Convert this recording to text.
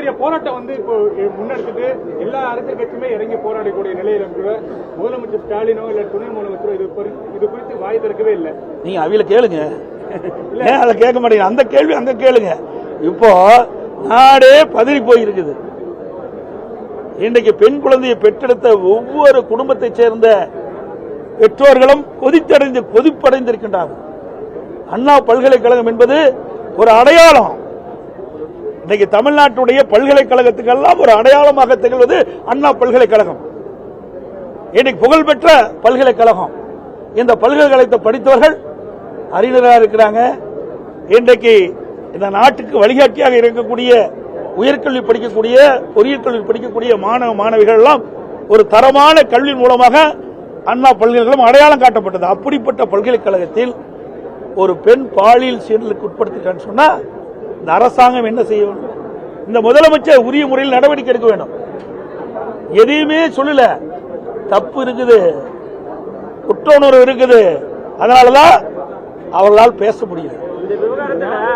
மிகப்பெரிய போராட்டம் வந்து இப்போ முன்னெடுத்துட்டு எல்லா அரசியல் கட்சியுமே இறங்கி போராடக்கூடிய நிலையில இருக்கிற முதலமைச்சர் ஸ்டாலினோ இல்ல துணை முதலமைச்சரோ இது குறித்து வாய் திறக்கவே இல்லை. நீங்க அவையில கேளுங்க, அதை கேட்க மாட்டீங்க. அந்த கேள்வி அங்க கேளுங்க. இப்போ நாடே பதறி போயிருக்குது. இன்றைக்கு பெண் குழந்தையை பெற்றெடுத்த ஒவ்வொரு குடும்பத்தை சேர்ந்த பெற்றோர்களும் கொதிப்படைந்திருக்கின்றார்கள். அண்ணா பல்கலைக்கழகம் என்பது ஒரு அடையாளம். இன்னைக்கு தமிழ்நாட்டுடைய பல்கலைக்கழகத்துக்கெல்லாம் ஒரு அடையாளமாக திகழ்வது அண்ணா பல்கலைக்கழகம். இன்னைக்கு புகழ்பெற்ற பல்கலைக்கழகம். இந்த பல்கலைக்கழகத்தை படித்தவர்கள் அறிஞராக இருக்கிறாங்க. இன்றைக்கு இந்த நாட்டுக்கு வழிகாட்டியாக இருக்கக்கூடிய உயர்கல்வி படிக்கக்கூடிய பொறியியல் கல்வி படிக்கக்கூடிய மாணவ மாணவிகள் எல்லாம் ஒரு தரமான கல்வி மூலமாக அண்ணா பல்கலைக்கழகம் அடையாளம் காட்டப்பட்டது. அப்படிப்பட்ட பல்கலைக்கழகத்தில் ஒரு பெண் பாலியல் சீண்டலுக்கு உட்படுத்திட்டான்னு சொன்னா இந்த அரசாங்கம் என்ன செய்ய வேண்டும்? இந்த முதலமைச்சர் உரிய முறையில் நடவடிக்கை எடுக்க வேண்டும். எதையுமே சொல்லல. தப்பு இருக்குது, குற்ற உணர்வு இருக்குது. அதனாலதான் அவர்களால் பேச முடியல.